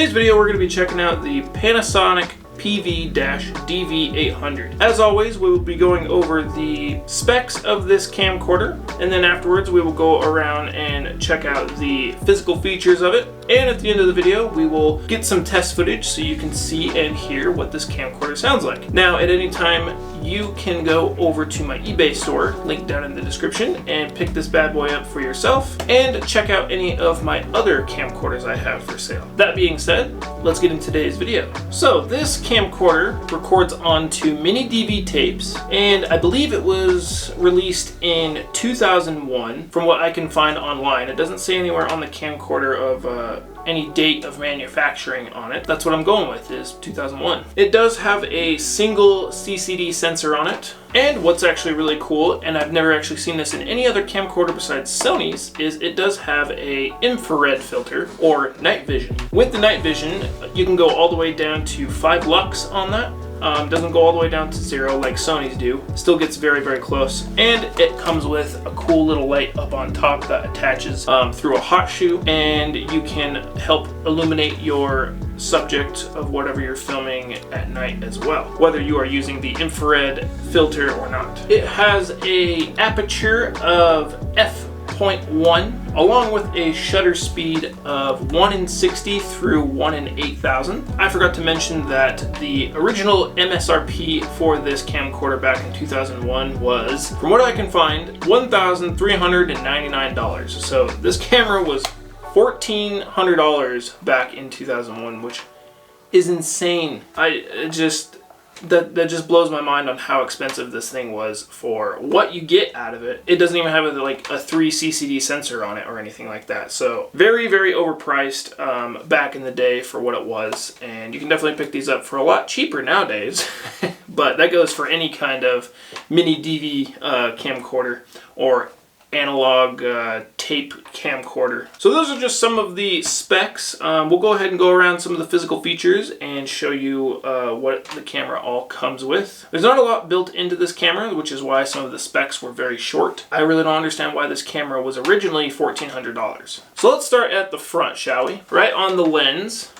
today's video, we're going to be checking out the Panasonic PV-DV800. As always, we will be going over the specs of this camcorder, and then afterwards we will go around and check out the physical features of it. And at the end of the video, we will get some test footage so you can see and hear what this camcorder sounds like. Now, at any time, you can go over to my eBay store, linked down in the description, and pick this bad boy up for yourself, and check out any of my other camcorders I have for sale. That being said, let's get into today's video. So, this camcorder records onto mini DV tapes, and I believe it was released in 2001, from what I can find online. It doesn't say anywhere on the camcorder of any date of manufacturing on it. That's what I'm going with, is 2001. It does have a single CCD sensor on it, and what's actually really cool, and I've never actually seen this in any other camcorder besides Sony's, is it does have a infrared filter, or night vision. With the night vision, you can go all the way down to 5 lux on that. Doesn't go all the way down to 0 like Sony's do. Still gets very, very close. And it comes with a cool little light up on top that attaches through a hot shoe, and you can help illuminate your subject of whatever you're filming at night as well, whether you are using the infrared filter or not. It has a aperture of f.1 along with a shutter speed of 1 in 60 through 1 in 8,000. I forgot to mention that the original MSRP for this camcorder back in 2001 was, from what I can find, $1,399. So this camera was $1,400 back in 2001, which is insane. That just blows my mind on how expensive this thing was for what you get out of it. It doesn't even have like a 3 CCD sensor on it or anything like that. So very, very overpriced back in the day for what it was. And you can definitely pick these up for a lot cheaper nowadays. But that goes for any kind of mini DV camcorder or analog tape camcorder. So those are just some of the specs. We'll go ahead and go around some of the physical features and show you what the camera all comes with. There's not a lot built into this camera, which is why some of the specs were very short. I really don't understand why this camera was originally $1,400. So let's start at the front, shall we? Right on the lens,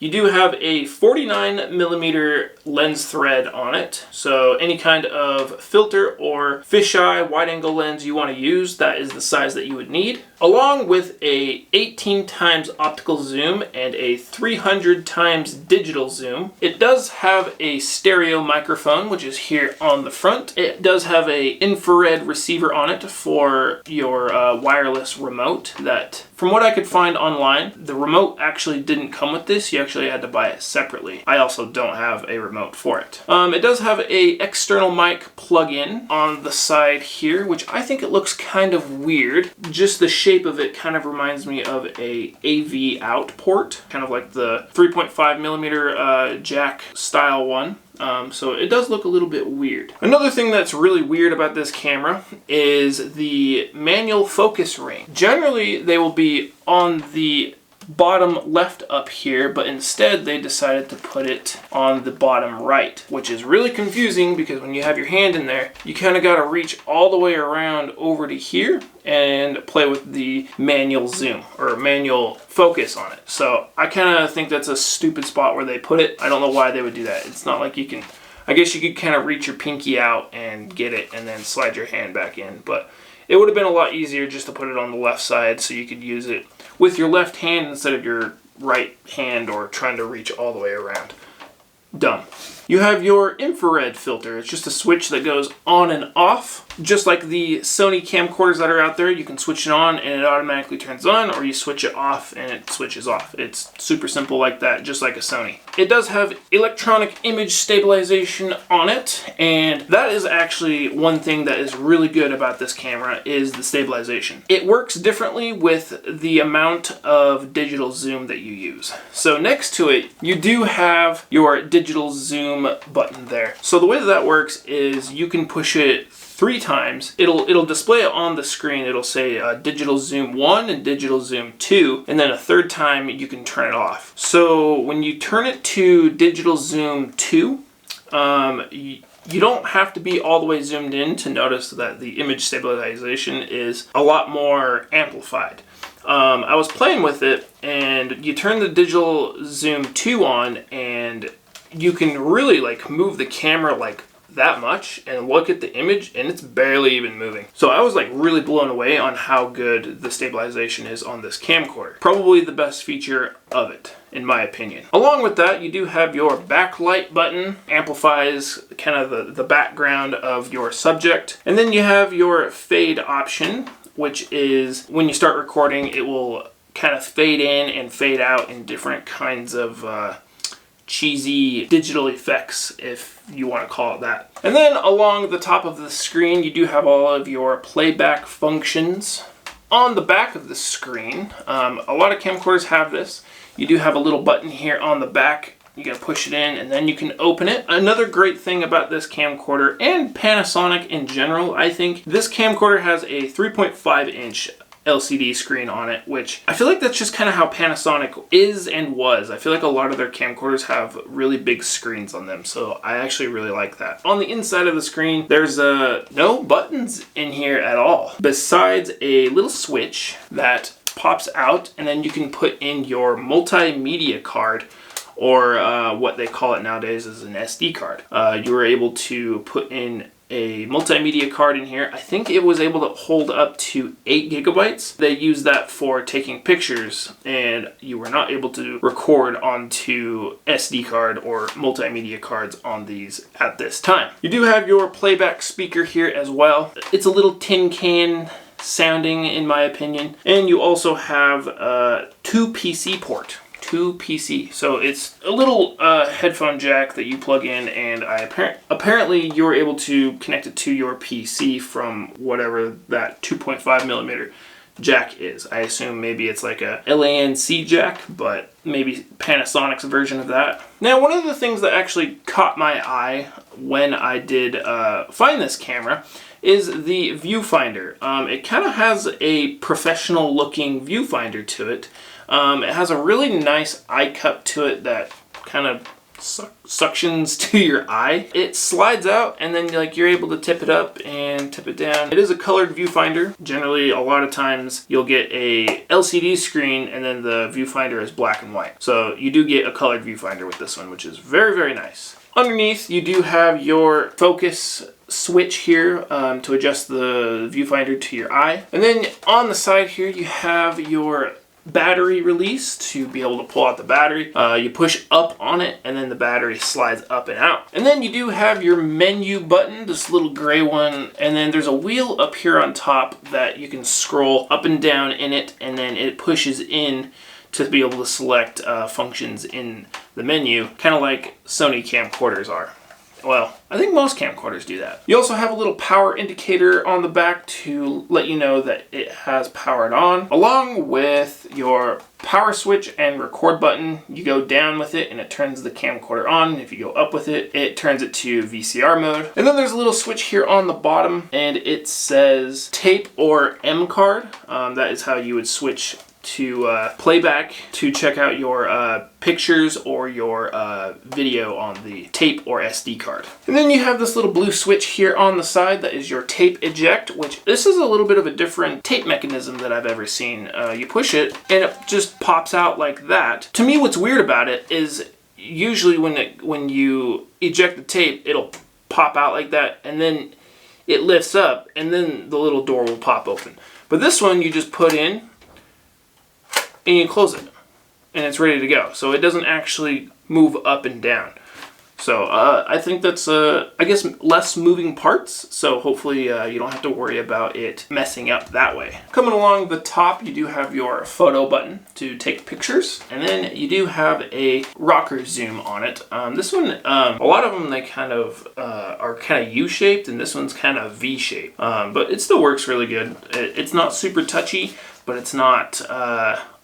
you do have a 49mm lens thread on it, so any kind of filter or fisheye wide angle lens you want to use, that is the size that you would need, along with a 18 times optical zoom and a 300 times digital zoom. It does have a stereo microphone, which is here on the front. It does have a infrared receiver on it for your wireless remote that, from what I could find online, the remote actually didn't come with this. You actually had to buy it separately. I also don't have a remote for it. It does have a external mic plug-in on the side here, which I think it looks kind of weird. Just the shape of it kind of reminds me of a AV out port, kind of like the 3.5mm jack style one. So it does look a little bit weird. Another thing that's really weird about this camera is the manual focus ring. Generally, they will be on the bottom left up here, but instead they decided to put it on the bottom right, which is really confusing because when you have your hand in there, you kind of got to reach all the way around over to here and play with the manual zoom or manual focus on it. So I kind of think that's a stupid spot where they put it. I don't know why they would do that. It's not like you can, I guess you could kind of reach your pinky out and get it and then slide your hand back in, but it would have been a lot easier just to put it on the left side so you could use it with your left hand instead of your right hand or trying to reach all the way around. Dumb. You have your infrared filter. It's just a switch that goes on and off. Just like the Sony camcorders that are out there, you can switch it on and it automatically turns on, or you switch it off and it switches off. It's super simple like that, just like a Sony. It does have electronic image stabilization on it, and that is actually one thing that is really good about this camera is the stabilization. It works differently with the amount of digital zoom that you use. So next to it, you do have your digital zoom button there. So the way that works is you can push it 3 times. It'll display it on the screen. It'll say digital zoom 1 and digital zoom 2, and then a 3rd time you can turn it off. So when you turn it to digital zoom 2, you don't have to be all the way zoomed in to notice that the image stabilization is a lot more amplified. I was playing with it, and you turn the digital zoom 2 on, and you can really like move the camera like that much and look at the image, and it's barely even moving. So I was like really blown away on how good the stabilization is on this camcorder. Probably the best feature of it, in my opinion. Along with that, you do have your backlight button, amplifies kind of the background of your subject. And then you have your fade option, which is when you start recording, it will kind of fade in and fade out in different kinds of cheesy digital effects, if you want to call it that. And then along the top of the screen, you do have all of your playback functions. On the back of the screen, a lot of camcorders have this. You do have a little button here on the back. You gotta push it in, and then you can open it. Another great thing about this camcorder, and Panasonic in general, I think, this camcorder has a 3.5-inch LCD screen on it, which I feel like that's just kind of how Panasonic is and was. I feel like a lot of their camcorders have really big screens on them, so I actually really like that. On the inside of the screen, there's no buttons in here at all, besides a little switch that pops out, and then you can put in your multimedia card, or what they call it nowadays is an SD card. You were able to put in a multimedia card in here. I think it was able to hold up to 8 gigabytes. They use that for taking pictures, and you were not able to record onto SD card or multimedia cards on these at this time. You do have your playback speaker here as well. It's a little tin can sounding, in my opinion. And you also have a 2 PC port. 2 PC. So it's a little headphone jack that you plug in, and apparently you're able to connect it to your PC from whatever that 2.5 millimeter jack is. I assume maybe it's like a LANC jack, but maybe Panasonic's version of that. Now, one of the things that actually caught my eye when I did find this camera is the viewfinder. It kind of has a professional looking viewfinder to it. It has a really nice eye cup to it that kind of suctions to your eye. It slides out, and then you're able to tip it up and tip it down. It is a colored viewfinder. Generally, a lot of times you'll get a LCD screen and then the viewfinder is black and white. So you do get a colored viewfinder with this one, which is very, very nice. Underneath, you do have your focus switch here to adjust the viewfinder to your eye. And then on the side here, you have your battery release to be able to pull out the battery. You push up on it, and then the battery slides up and out. And then you do have your menu button, this little gray one, and then there's a wheel up here on top that you can scroll up and down in it, and then it pushes in to be able to select functions in the menu, kind of like Sony camcorders are. Well, I think most camcorders do that. You also have a little power indicator on the back to let you know that it has powered on, along with your power switch and record button. You go down with it and it turns the camcorder on. If you go up with it, it turns it to VCR mode. And then there's a little switch here on the bottom, and it says tape or M card. That is how you would switch to playback to check out your pictures or your video on the tape or SD card. And then you have this little blue switch here on the side that is your tape eject, which this is a little bit of a different tape mechanism that I've ever seen. You push it and it just pops out like that. To me, what's weird about it is usually when you eject the tape, it'll pop out like that, and then it lifts up, and then the little door will pop open. But this one, you just put in and you close it, and it's ready to go. So it doesn't actually move up and down. So I think that's, I guess, less moving parts. So hopefully you don't have to worry about it messing up that way. Coming along the top, you do have your photo button to take pictures. And then you do have a rocker zoom on it. This one, a lot of them, they kind of are kind of U-shaped, and this one's kind of V-shaped. But it still works really good. It's not super touchy, but it's not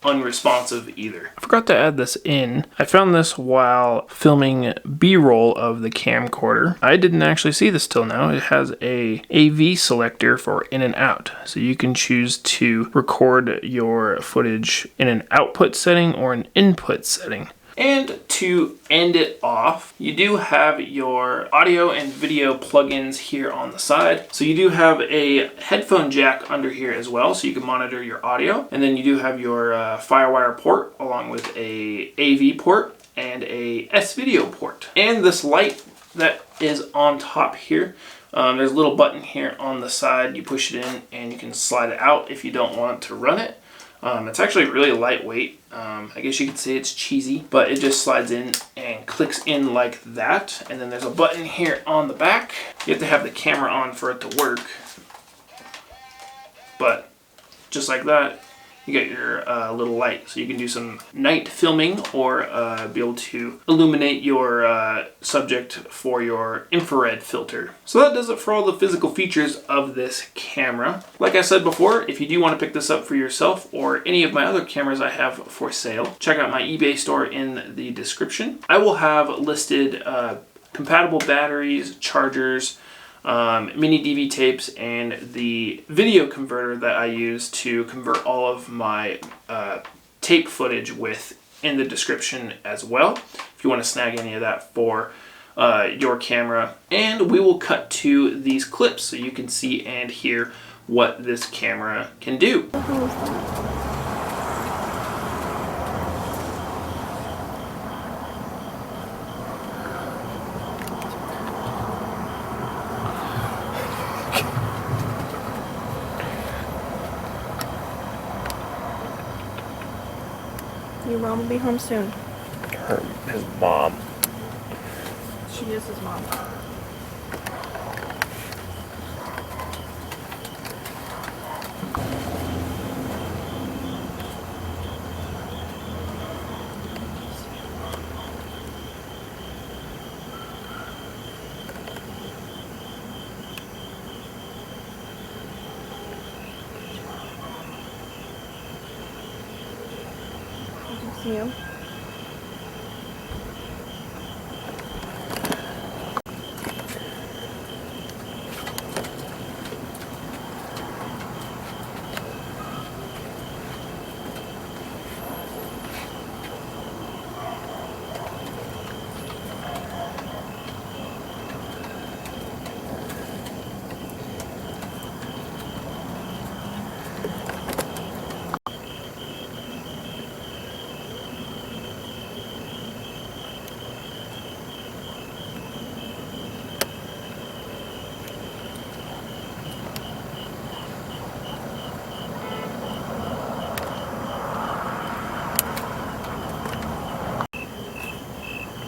unresponsive either. I forgot to add this in. I found this while filming B-roll of the camcorder. I didn't actually see this till now. It has a AV selector for in and out. So you can choose to record your footage in an output setting or an input setting. And to end it off, you do have your audio and video plugins here on the side. So you do have a headphone jack under here as well, so you can monitor your audio. And then you do have your Firewire port along with a AV port and a S-video port. And this light that is on top here, there's a little button here on the side. You push it in and you can slide it out if you don't want to run it. It's actually really lightweight. I guess you could say it's cheesy, but it just slides in and clicks in like that. And then there's a button here on the back. You have to have the camera on for it to work. But just like that, you get your little light. So you can do some night filming or be able to illuminate your subject for your infrared filter. So that does it for all the physical features of this camera. Like I said before, if you do want to pick this up for yourself or any of my other cameras I have for sale, check out my eBay store in the description. I will have listed compatible batteries, chargers, mini DV tapes, and the video converter that I use to convert all of my tape footage with in the description as well, if you want to snag any of that for your camera. And we will cut to these clips so you can see and hear what this camera can do. Your mom will be home soon. His mom. She is his mom. See him?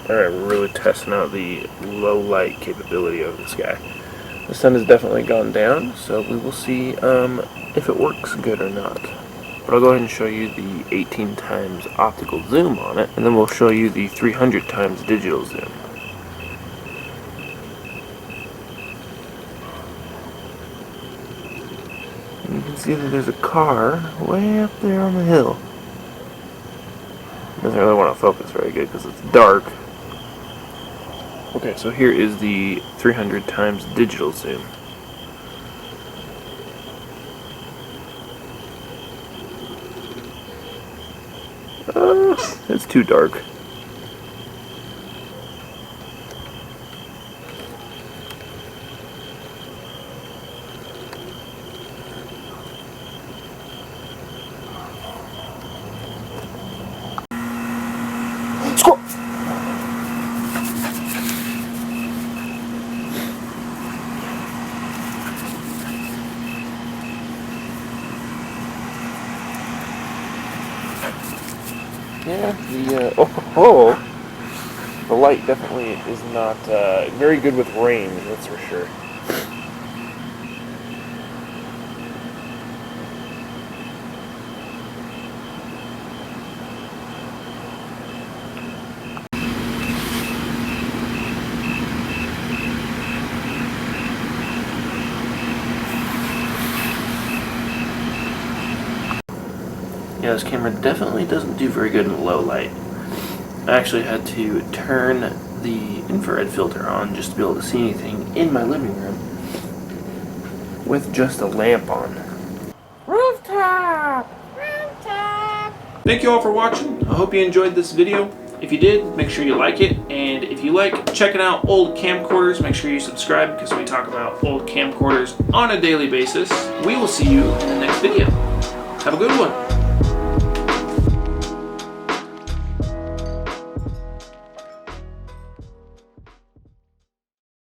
Alright, we're really testing out the low light capability of this guy. The sun has definitely gone down, so we will see if it works good or not. But I'll go ahead and show you the 18 times optical zoom on it, and then we'll show you the 300 times digital zoom. And you can see that there's a car way up there on the hill. Doesn't really want to focus very good because it's dark. Okay, so here is the 300 times digital zoom. It's too dark. Yeah, the light definitely is not very good with range, that's for sure. Yeah, this camera definitely doesn't do very good in low light. I actually had to turn the infrared filter on just to be able to see anything in my living room with just a lamp on. Rooftop! Rooftop! Thank you all for watching. I hope you enjoyed this video. If you did, make sure you like it, and if you like checking out old camcorders, make sure you subscribe because we talk about old camcorders on a daily basis. We will see you in the next video. Have a good one.